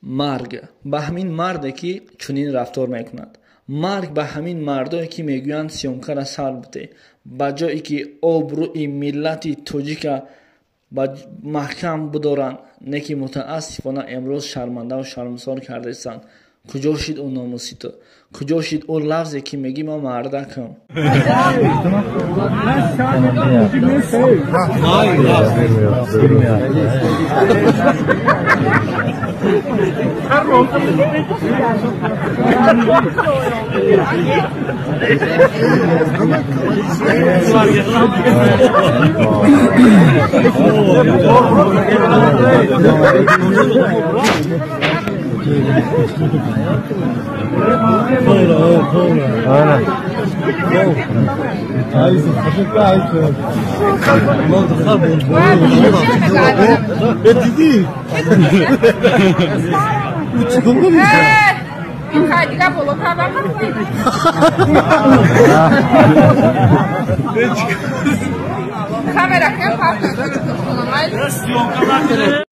مرگ به همین مرده که چنین رفتار میکند. مرگ به همین مردایی که میگویند سیامکر سر بده، به جایی که آبروی ملت تاجیک محکم بدارند، نکی متاسفانه امروز شرمنده و شرمسار کرده استند. کجا شد اون ناموسی تو؟ کجا شد اون لفظی که میگی ما مردکم؟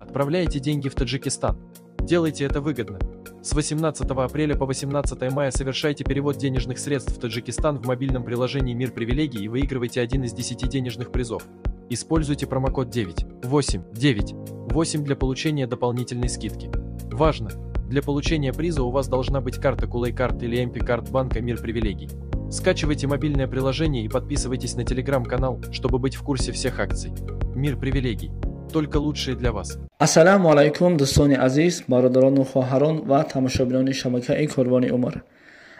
Отправляйте деньги в Таджикистан. Делайте это выгодно. С 18 апреля по 18 мая совершайте перевод денежных средств в Таджикистан в мобильном приложении «Мир привилегий» и выигрывайте один из 10 денежных призов. Используйте промокод 989 для получения дополнительной скидки. Важно! Для получения приза у вас должна быть карта Кулейкарт или MP-карт банка «Мир привилегий». Скачивайте мобильное приложение и подписывайтесь на телеграм-канал, чтобы быть в курсе всех акций. «Мир привилегий». Только лучшие для вас. Ассаламу алайкум дӯстони азиз, бародарону хоҳарон ва тамошобинони шабакаи Қурбони Умар.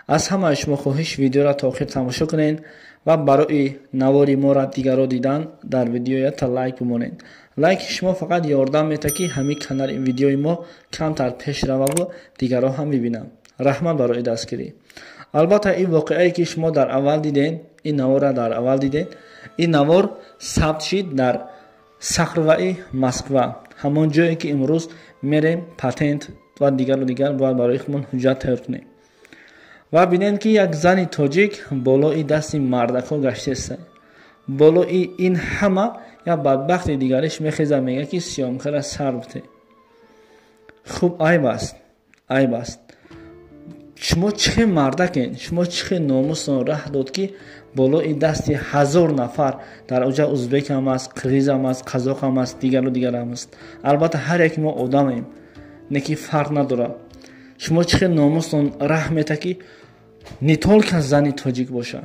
Аз ҳамаи шумо хоҳиш видеоро то охир тамошо кунед ва барои навори моро дигаро дидан дар видеоята лайк бимонед. Лайки шумо фақат ёрдам метавад ки ҳамин канали видеои мо камтар пеш рававу дигаро ҳам бибинам. Раҳмат барои дастгирӣ. Албатта ин воқеае ки шумо дар аввал диден, ин наворро дар аввал диден, ин навор сабт шид дар Сахрваи Москва, ҳамон ҷое ки имрӯз мерем патент ва дигару дигар бояд барои худмон ҳуҷҷат тайёр кунем. Ва бинед ки як зани тоҷик болои дасти мардакҳо гаштааст. Болои ин ҳама як бадбахти дигариш мехезад, мегӯяд ки сиёмкара сар бите. Хуб, айб аст, айб аст. шумо чихе мардакен, шумо чихе номусон раҳ дод ки болои дасти 1000 нафар дар оҷа узбек ҳам аст, қирғиз ҳам аст, қазоқ ҳам аст, дигару дигар ҳам аст. Албатта ҳар яки мо одамем, неки фарқ надорад. шумо чихе номусон раҳ мета ки не толка зани тоҷик боша,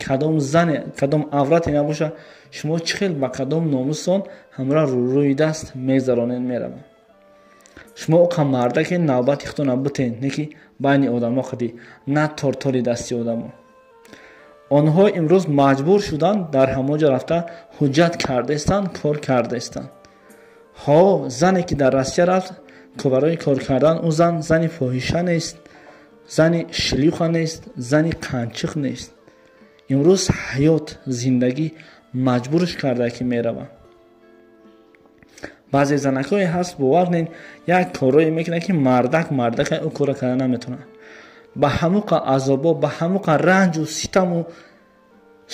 кадом зане, кадом аврате набоша, шумо чихел ба кадом номусон ҳамра рӯи даст мегзаронед меравад. шумо оқа мардаке навбати худтона бутен, неки байни одамо хади на тортори дасти одамо. онҳо имрӯз маҷбур шуданд дар ҳамоҷа рафта ҳуҷҷат кардаистанд, кор кардаистанд. ҳо, зане ки дар Россия рафт барои кор кардан, ӯ зан зани фоҳиша нест, зани шлюха нест, зани қанчиқ нест. имрӯз ҳаёт, зиндагӣ маҷбурш карда ки мерава. баъзе занакое ҳаст бовар кунед, як корое мекунад ки мардак ӯ кора карда наметавонад. ба ҳамуқа азобо, ба ҳамуқа ранҷу ситаму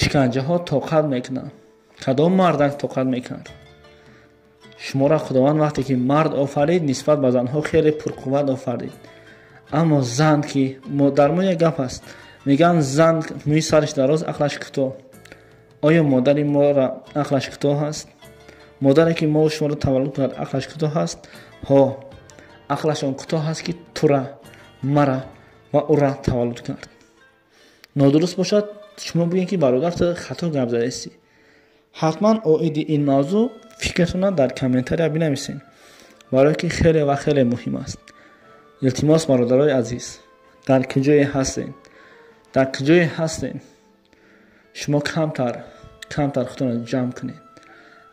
шиканҷаҳо тоқат мекунад. кадом мардак тоқат мекунад? шуморо худованд вақте ки мард офарид, нисбат ба занҳо хеле пурқувват офарид. аммо зан ки дар мо як гап аст, мегӯянд зан мӯи сариш дароз, ақлаш кӯтоҳ. оё модари моро ақлаш кӯтоҳ аст? модаре ки мо шуморо таваллуд кард ақлаш кӯтоҳ аст? ҳо, ақлаш он кӯтоҳ аст ки тура, мара ва ура таваллуд кард. нодуруст бошад шумо бигӯед ки бародар ту хато гап задаисти. ҳатман оиди ин мавзӯъ фикртона дар комментария бинависед, барое ки хеле ва хеле муҳим аст. илтимос бародарои азиз, дар куҷое ҳастед? дар куҷое ҳастед? шумо камтар худтонро ҷамъ кунед.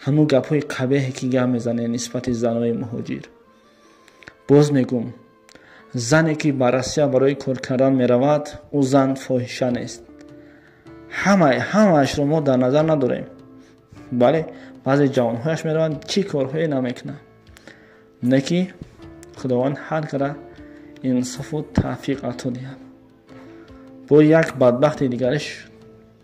ҳамун гапҳои қабеҳе ки гап мезанед нисбати занои муҳоҷир. боз мегӯм, зане ки ба Россия барои кор кардан меравад, ӯ зан фоҳиша нест. ҳамаашро мо дар назар надорем. бале, баъзе ҷавонҳояш мераванд, чӣ корҳое намекунад. не ки худованд ҳар кара انصاف و توفیق عطا دهد. با یک بدبخت دیگرش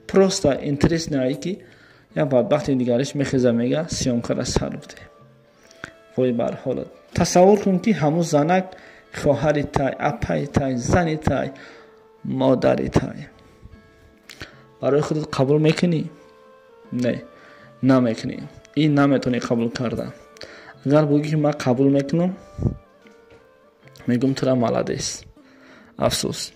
پروستا اینترس نهایی که یک بدبخت دیگرش میخیزه میگه سیامکار سر بوده. وای بر حالت تصور کن که همون زنک خواهر تای، اپای تای، زن تای، مادر تای. برای خودت قبول میکنی؟ نه، نمیکنی. این نمیتونی قبول کردن. اگر بگی که من قبول میکنم، میگم تو را ملادیس. افسوس.